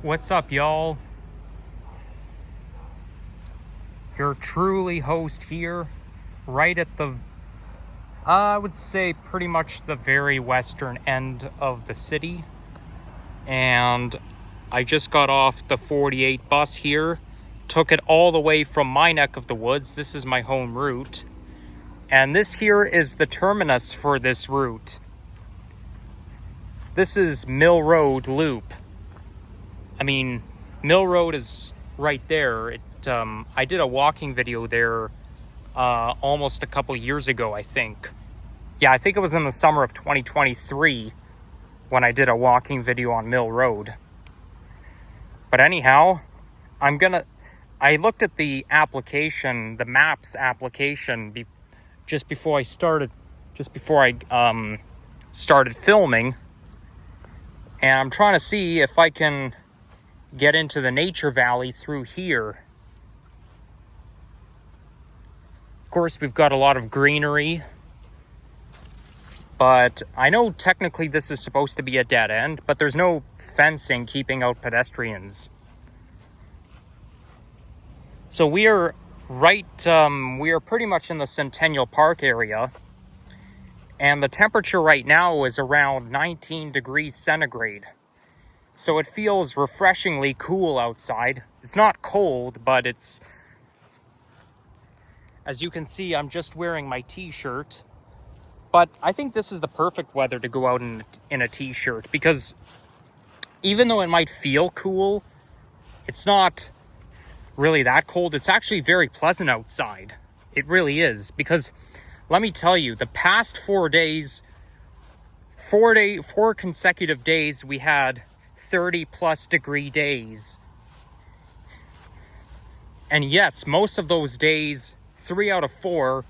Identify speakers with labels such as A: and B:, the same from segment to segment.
A: What's up, y'all? Your truly host here, right at the, I would say pretty much the very western end of the city. And I just got off the 48 bus here, took it all the way from my neck of the woods. This is my home route. And this here is the terminus for this route. This is Mill Road Loop. I mean, Mill Road is right there. I did a walking video there almost a couple years ago, I think. Yeah, I think it was in the summer of 2023 when I did a walking video on Mill Road. But anyhow, I looked at the application, the maps application, just before I started filming, and I'm trying to see if I can get into the nature valley through here. Of course, we've got a lot of greenery, but I know technically this is supposed to be a dead end, but there's no fencing keeping out pedestrians. So we are pretty much in the Centennial Park area, and the temperature right now is around 19 degrees centigrade. So it feels refreshingly cool outside. It's not cold, but it's, as you can see, I'm just wearing my t-shirt. But I think this is the perfect weather to go out in a t-shirt, because even though it might feel cool, it's not really that cold. It's actually very pleasant outside. It really is, because let me tell you, the past 4 consecutive days, we had 30 plus degree days. And yes, most of those days, 3 out of 4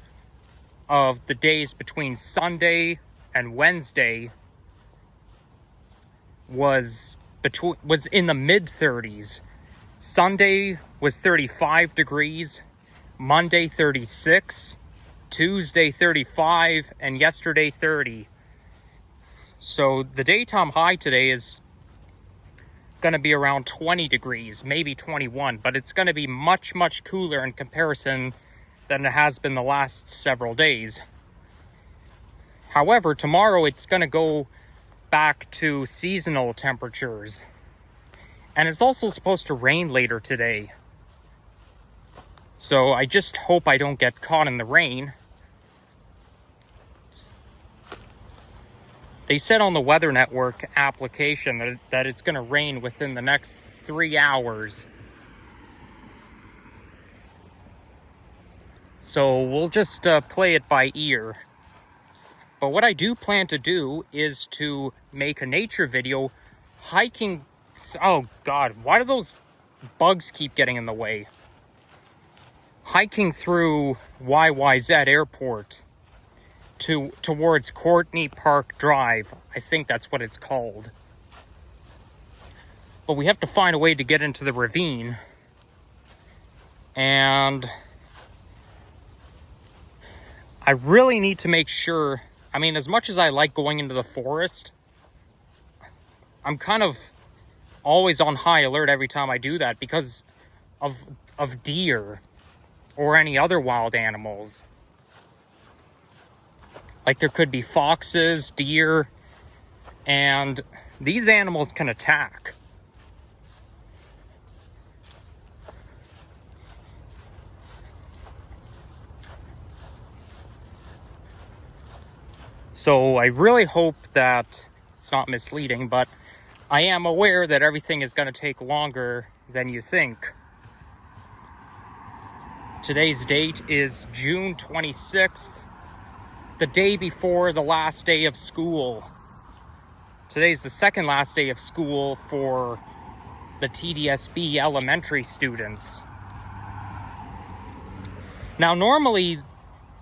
A: of the days between Sunday and Wednesday was in the mid 30s. Sunday was 35 degrees, Monday 36, Tuesday 35, and yesterday 30. So the daytime high today is going to be around 20 degrees, maybe 21, but it's going to be much, much cooler in comparison than it has been the last several days. However, tomorrow it's going to go back to seasonal temperatures. And it's also supposed to rain later today. So I just hope I don't get caught in the rain. They said on the Weather Network application that it's going to rain within the next 3 hours. So we'll just play it by ear. But what I do plan to do is to make a nature video hiking. Oh God, why do those bugs keep getting in the way? Hiking through YYZ Airport towards Courtney Park Drive. I think that's what it's called. But we have to find a way to get into the ravine. And I really need to make sure, I mean, as much as I like going into the forest, I'm kind of always on high alert every time I do that because of deer or any other wild animals. Like there could be foxes, deer, and these animals can attack. So I really hope that it's not misleading, but I am aware that everything is going to take longer than you think. Today's date is June 26th, the day before the last day of school. Today's the second last day of school for the TDSB elementary students. Now, normally,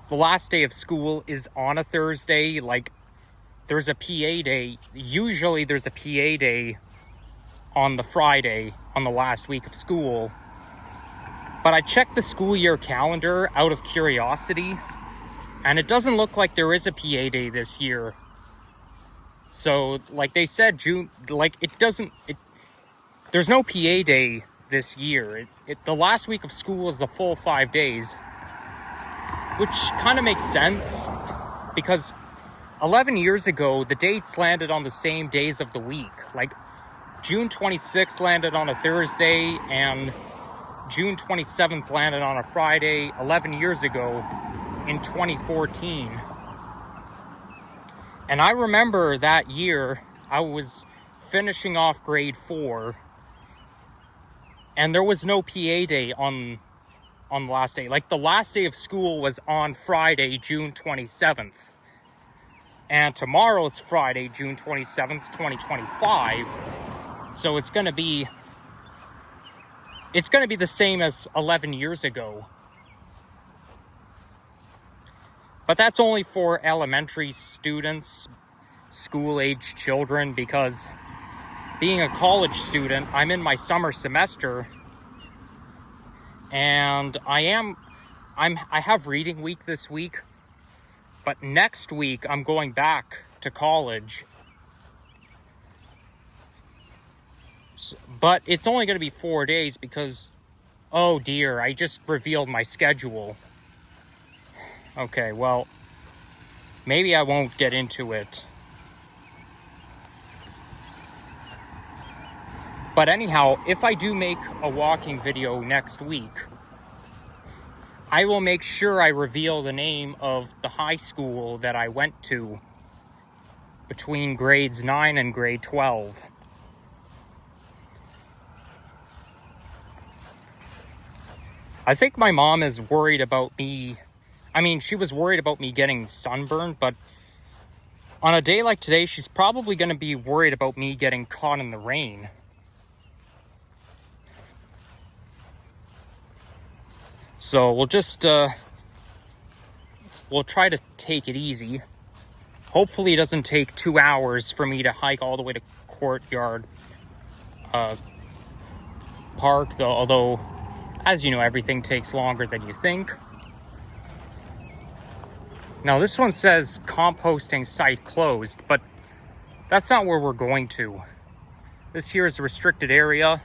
A: the last day of school is on a Thursday, like there's a PA day. Usually there's a PA day on the Friday, on the last week of school. But I checked the school year calendar out of curiosity, and it doesn't look like there is a PA day this year. So, like they said, June, like there's no PA day this year. The last week of school is the full 5 days, which kind of makes sense because 11 years ago, the dates landed on the same days of the week. Like June 26th landed on a Thursday and June 27th landed on a Friday 11 years ago in 2014. And I remember that year I was finishing off grade 4 and there was no PA day on the last day. Like the last day of school was on Friday, June 27th. And tomorrow's Friday, June 27th, 2025. So it's going to be the same as 11 years ago. But that's only for elementary students, school-age children, because being a college student, I'm in my summer semester, and I have reading week this week, but next week I'm going back to college. But it's only going to be 4 days because, oh dear, I just revealed my schedule. Okay, well, maybe I won't get into it. But anyhow, if I do make a walking video next week, I will make sure I reveal the name of the high school that I went to between grades 9 and grade 12. I think my mom is worried about me. I mean, she was worried about me getting sunburned, but on a day like today, she's probably going to be worried about me getting caught in the rain. So we'll just, we'll try to take it easy. Hopefully it doesn't take 2 hours for me to hike all the way to Courtyard Park, though, although, as you know, everything takes longer than you think. Now, this one says composting site closed, but that's not where we're going to. This here is a restricted area.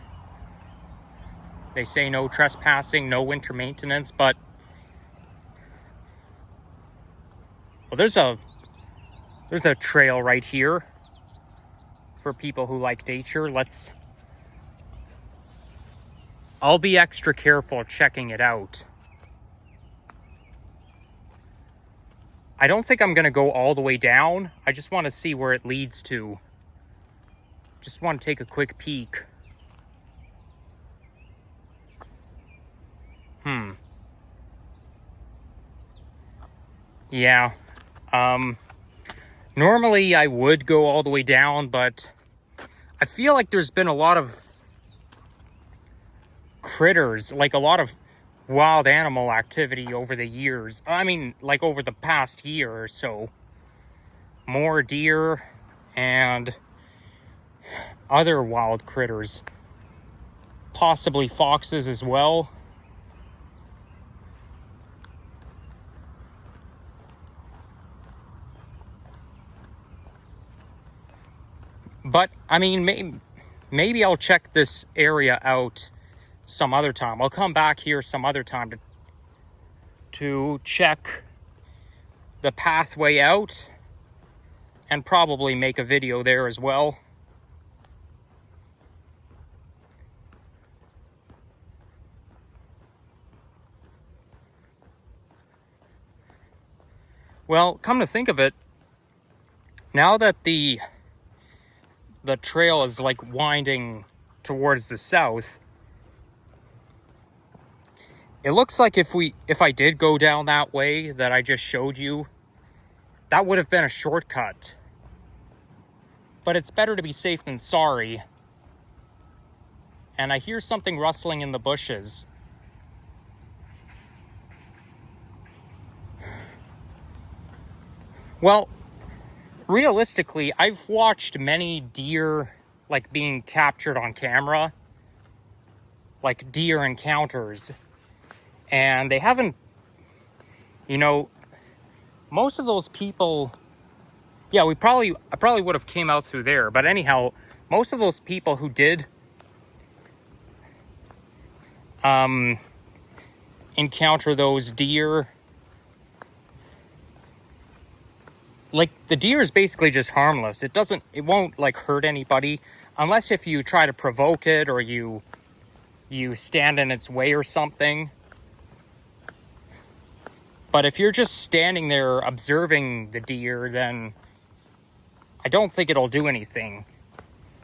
A: They say no trespassing, no winter maintenance, but well, there's a trail right here for people who like nature. I'll be extra careful checking it out. I don't think I'm going to go all the way down. I just want to see where it leads to. Just want to take a quick peek. Yeah. Normally I would go all the way down, but I feel like there's been a lot of critters, like a lot of wild animal activity over the years. I mean, like over the past year or so. More deer and other wild critters. Possibly foxes as well. But, I mean, maybe I'll check this area out some other time. I'll come back here some other time to check the pathway out and probably make a video there as well. Well, come to think of it, now that the trail is like winding towards the south, it looks like if I did go down that way that I just showed you, that would have been a shortcut. But it's better to be safe than sorry. And I hear something rustling in the bushes. Well, realistically, I've watched many deer like being captured on camera, like deer encounters, and they haven't, you know, most of those people, yeah, I probably would have came out through there, but anyhow, most of those people who did encounter those deer. Like, the deer is basically just harmless. It won't like hurt anybody unless if you try to provoke it or you stand in its way or something. But if you're just standing there observing the deer, then I don't think it'll do anything.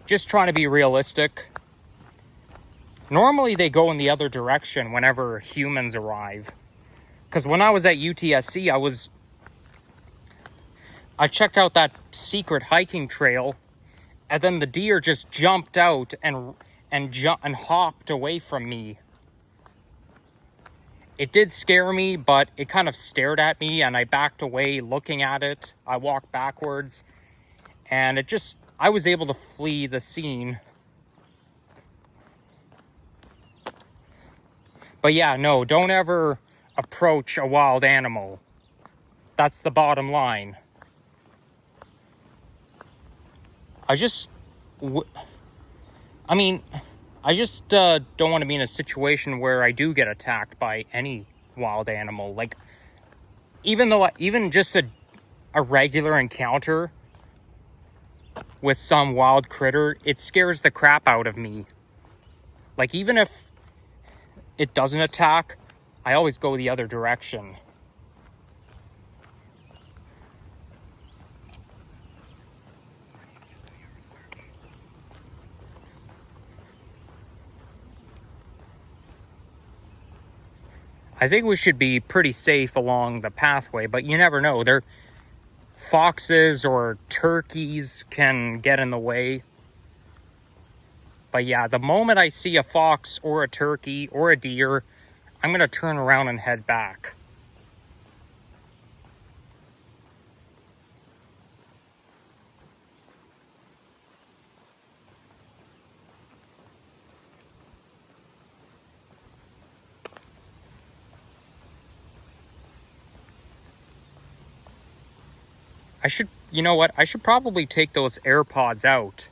A: Just trying to be realistic. Normally they go in the other direction whenever humans arrive. Because when I was at UTSC, I checked out that secret hiking trail, and then the deer just jumped out and hopped away from me. It did scare me, but it kind of stared at me, and I backed away looking at it. I walked backwards, and I was able to flee the scene. But yeah, no, don't ever approach a wild animal. That's the bottom line. I just don't want to be in a situation where I do get attacked by any wild animal. Like, even just a regular encounter with some wild critter, it scares the crap out of me. Like, even if it doesn't attack, I always go the other direction. I think we should be pretty safe along the pathway, but you never know. Foxes or turkeys can get in the way. But yeah, the moment I see a fox or a turkey or a deer, I'm going to turn around and head back. You know what? I should probably take those AirPods out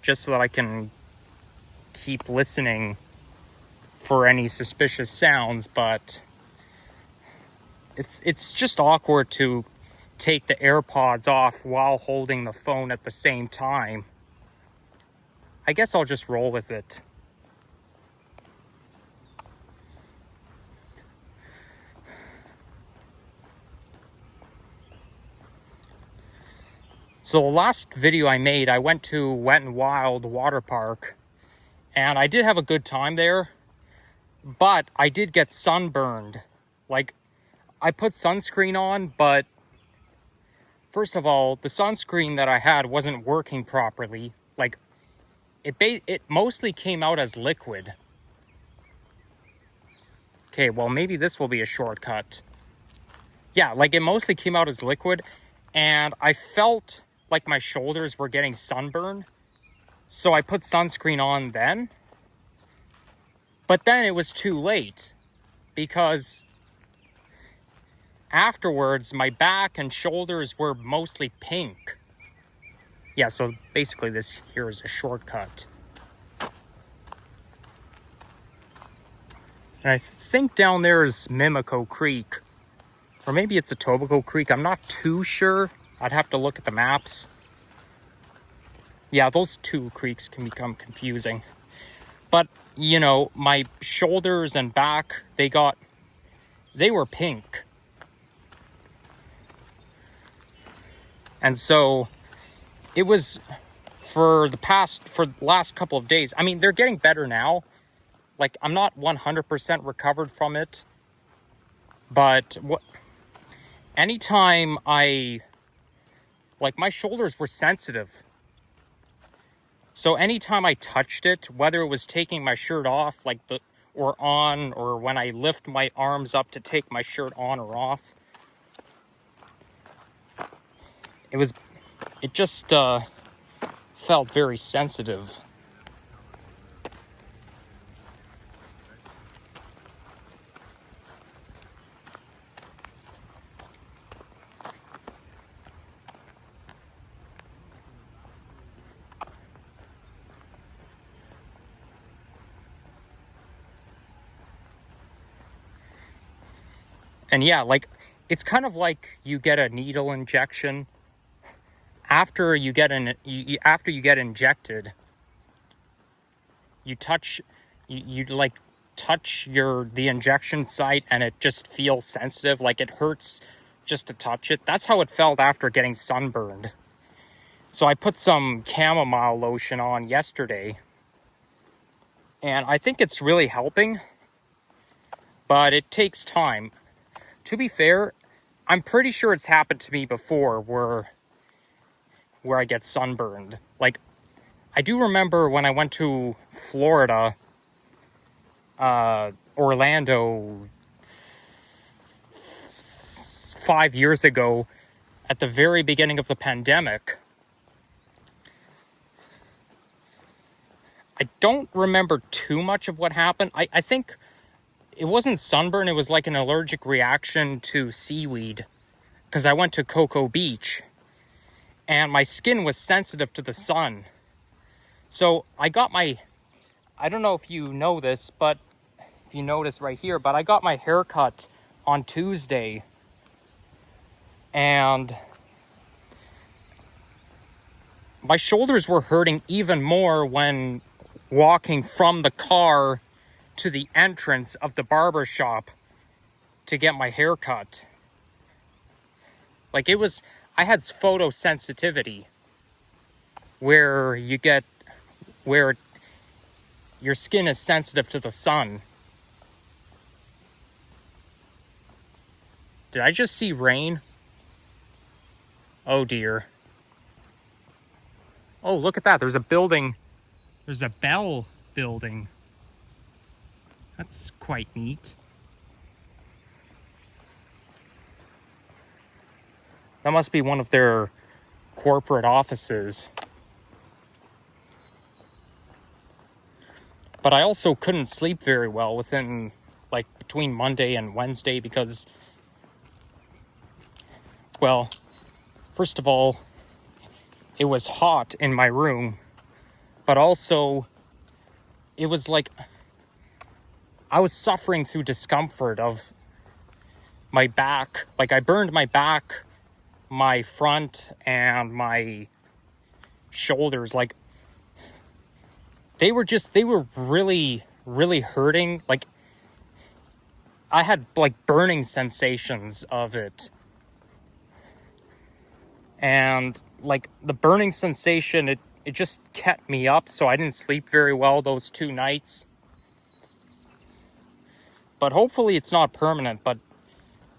A: just so that I can keep listening for any suspicious sounds, but it's just awkward to take the AirPods off while holding the phone at the same time. I guess I'll just roll with it. So the last video I made, I went to Wet n Wild water park, and I did have a good time there, but I did get sunburned. Like, I put sunscreen on, but first of all, the sunscreen that I had wasn't working properly. Like, it mostly came out as liquid. Okay, well, maybe this will be a shortcut. Yeah, like, it mostly came out as liquid, and I felt like my shoulders were getting sunburned, so I put sunscreen on then. But then it was too late, because afterwards my back and shoulders were mostly pink. Yeah, so basically this here is a shortcut. And I think down there is Etobicoke Creek, or maybe it's Etobicoke Creek. I'm not too sure. I'd have to look at the maps. Yeah, those two creeks can become confusing. But, you know, my shoulders and back, they were pink. And so it was for the last couple of days. I mean, they're getting better now. Like, I'm not 100% recovered from it. But anytime my shoulders were sensitive. So anytime I touched it, whether it was taking my shirt off, or on, or when I lift my arms up to take my shirt on or off, it just felt very sensitive. And yeah, like, it's kind of like you get a needle injection. After you get after you get injected, you touch, you like touch the injection site, and it just feels sensitive, like it hurts just to touch it. That's how it felt after getting sunburned. So I put some chamomile lotion on yesterday, and I think it's really helping, but it takes time. To be fair, I'm pretty sure it's happened to me before where I get sunburned. Like, I do remember when I went to Florida, Orlando, 5 years ago, at the very beginning of the pandemic. I don't remember too much of what happened. I think it wasn't sunburn, it was like an allergic reaction to seaweed, because I went to Cocoa Beach and my skin was sensitive to the sun. So I got I don't know if you know this, but if you notice right here, but I got my hair cut on Tuesday, and my shoulders were hurting even more when walking from the car to the entrance of the barber shop to get my hair cut. Like, I had photosensitivity, where your skin is sensitive to the sun. Did I just see rain? Oh dear. Oh, look at that. There's a building. There's a Bell building. That's quite neat. That must be one of their corporate offices. But I also couldn't sleep very well between Monday and Wednesday because, well, first of all, it was hot in my room, but also it was like I was suffering through discomfort of my back. Like, I burned my back, my front, and my shoulders. Like, they were really, really hurting. Like, I had like burning sensations of it. And like the burning sensation, it just kept me up, so I didn't sleep very well those 2 nights. But hopefully it's not permanent, but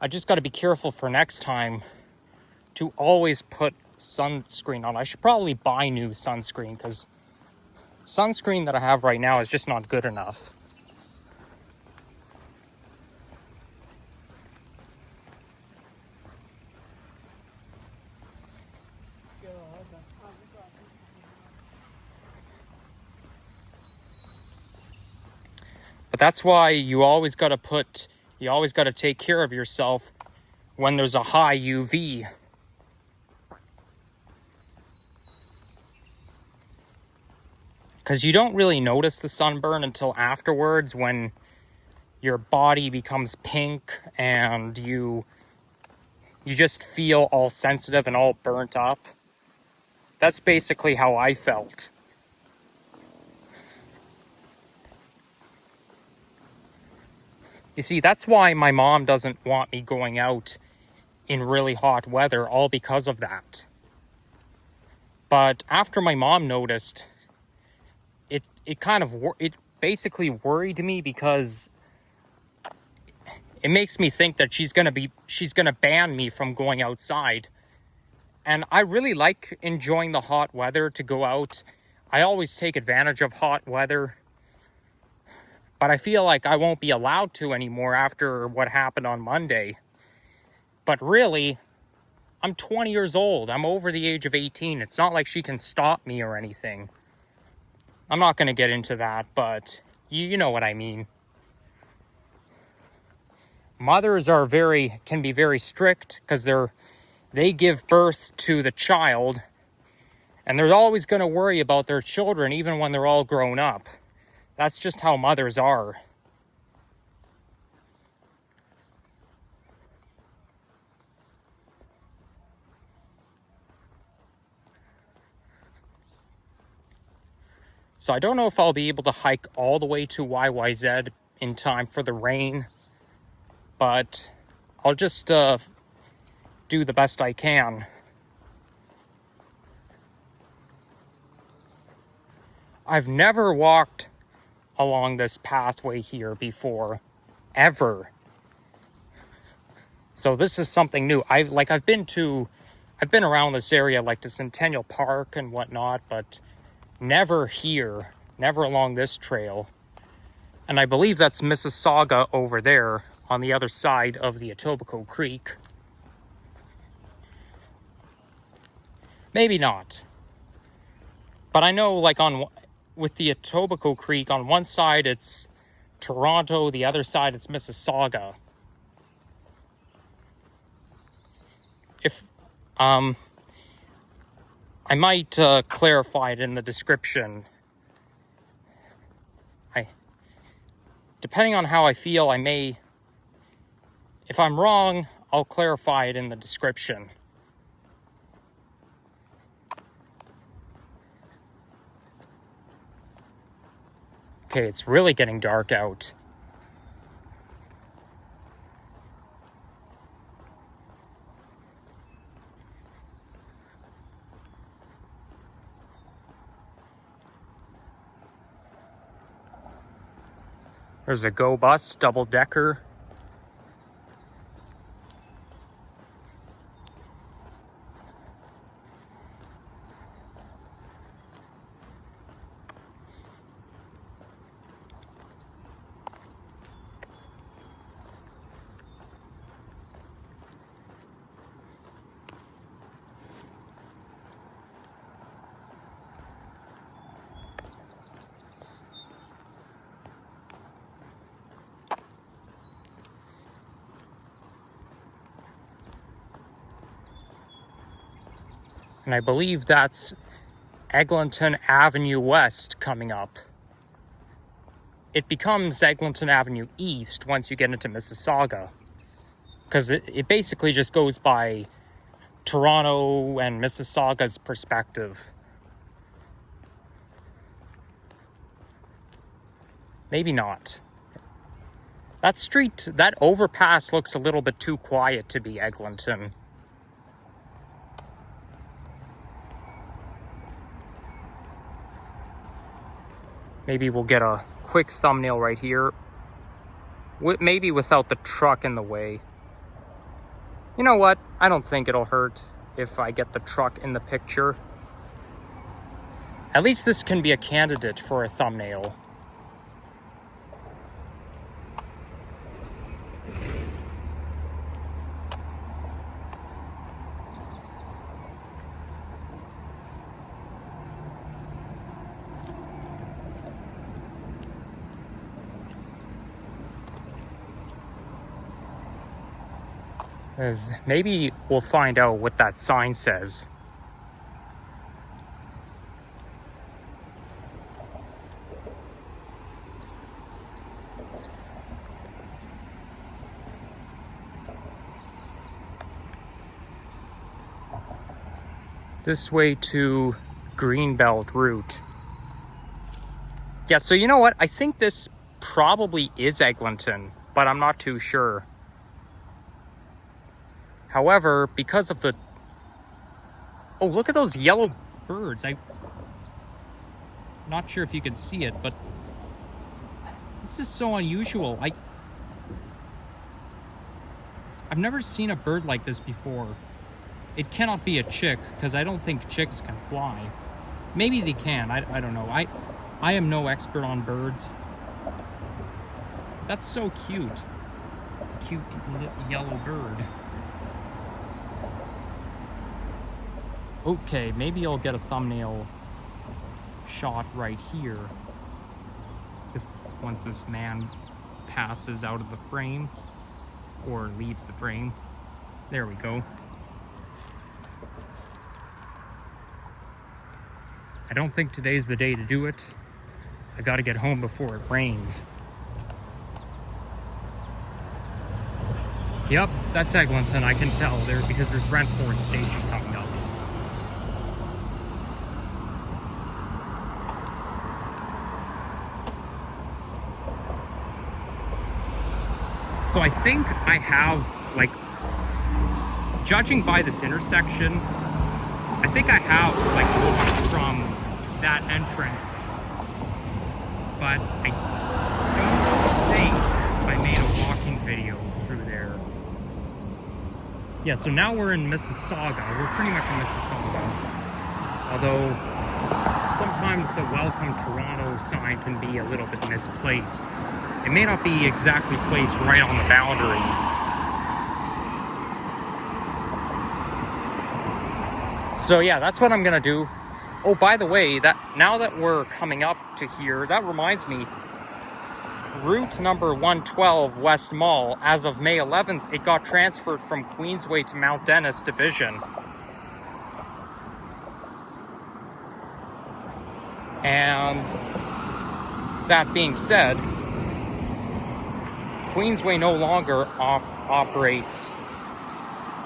A: I just got to be careful for next time to always put sunscreen on. I should probably buy new sunscreen, because sunscreen that I have right now is just not good enough. But that's why you always got to take care of yourself when there's a high UV. Because you don't really notice the sunburn until afterwards, when your body becomes pink and you just feel all sensitive and all burnt up. That's basically how I felt. You see, that's why my mom doesn't want me going out in really hot weather, all because of that. But after my mom noticed, it basically worried me, because it makes me think that she's gonna ban me from going outside. And I really like enjoying the hot weather to go out. I always take advantage of hot weather. But I feel like I won't be allowed to anymore after what happened on Monday. But really, I'm 20 years old. I'm over the age of 18. It's not like she can stop me or anything. I'm not going to get into that, but you know what I mean. Mothers can be very strict, because they give birth to the child, and they're always going to worry about their children even when they're all grown up. That's just how mothers are. So I don't know if I'll be able to hike all the way to YYZ in time for the rain, but I'll just do the best I can. I've never walked along this pathway here before, ever. So this is something new. I've been around this area, like to Centennial Park and whatnot, but never here, never along this trail. And I believe that's Mississauga over there on the other side of the Etobicoke Creek. Maybe not. But I know, like, with the Etobicoke Creek, on one side it's Toronto, the other side it's Mississauga. If I might clarify it in the description. Depending on how I feel, I may, if I'm wrong, I'll clarify it in the description. Okay, it's really getting dark out. There's a Go Bus, double-decker. And I believe that's Eglinton Avenue West coming up. It becomes Eglinton Avenue East once you get into Mississauga, because it basically just goes by Toronto and Mississauga's perspective. Maybe not. That street, that overpass looks a little bit too quiet to be Eglinton. Maybe we'll get a quick thumbnail right here. Maybe without the truck in the way. You know what? I don't think it'll hurt if I get the truck in the picture. At least this can be a candidate for a thumbnail. Maybe we'll find out what that sign says. This way to Greenbelt route. Yeah, so you know what? I think this probably is Eglinton, but I'm not too sure. However, because of the... Oh, look at those yellow birds. I'm not sure if you can see it, but this is so unusual. I've never seen a bird like this before. It cannot be a chick, because I don't think chicks can fly. Maybe they can. I don't know. I am no expert on birds. That's so cute. Cute yellow bird. Okay, maybe I'll get a thumbnail shot right here. Once this man passes out of the frame, or leaves the frame. There we go. I don't think today's the day to do it. I gotta get home before it rains. Yep, that's Eglinton, I can tell there, because there's Brentford Station coming up. So I think I have, like, judging by this intersection, I think I have, like, looked from that entrance, but I don't think I made a walking video through there. Yeah, so now we're in Mississauga. We're pretty much in Mississauga. Although sometimes the Welcome Toronto sign can be a little bit misplaced. It may not be exactly placed right on the boundary. So yeah, that's what I'm gonna do. Oh, by the way, that now that we're coming up to here, that reminds me, route number 112 West Mall, as of May 11th, it got transferred from Queensway to Mount Dennis Division. And that being said, Queensway no longer operates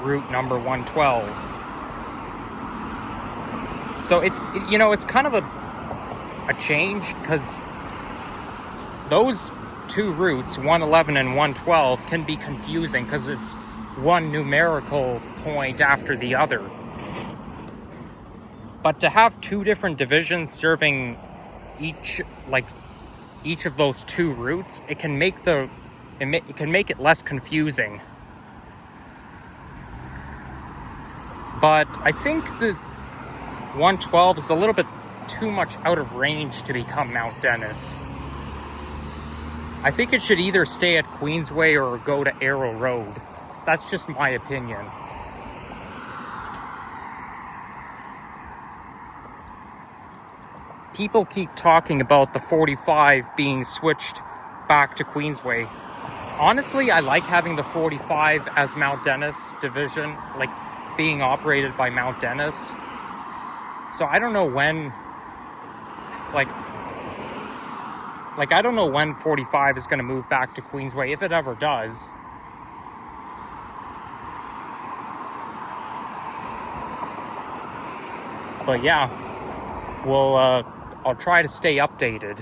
A: route number 112. So it's kind of a change, because those two routes, 111 and 112, can be confusing because it's one numerical point after the other. But to have two different divisions serving each of those two routes, it can make it less confusing. But I think the 112 is a little bit too much out of range to become Mount Dennis. I think it should either stay at Queensway or go to Arrow Road. That's just my opinion. People keep talking about the 45 being switched back to Queensway. Honestly, I like having the 45 as Mount Dennis Division, like being operated by Mount Dennis. So I don't know when, I don't know when 45 is going to move back to Queensway, if it ever does. But yeah, I'll try to stay updated.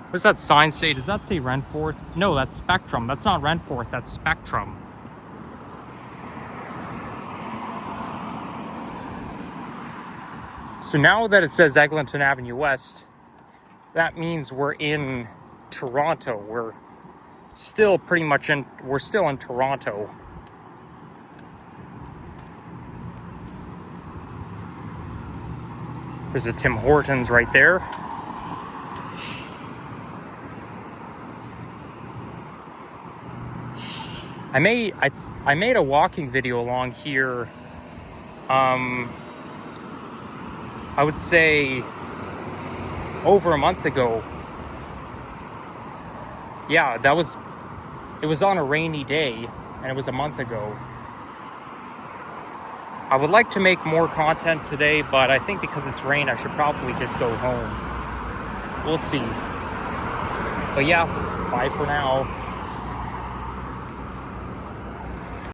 A: What does that sign say? Does that say Renforth? No, that's Spectrum. That's not Renforth, that's Spectrum. So now that it says Eglinton Avenue West, that means we're in Toronto. We're still in Toronto. There's a Tim Hortons right there. I made a walking video along here, I would say over a month ago. Yeah, it was on a rainy day, and it was a month ago. I would like to make more content today, but I think because it's rain, I should probably just go home. We'll see. But yeah, bye for now.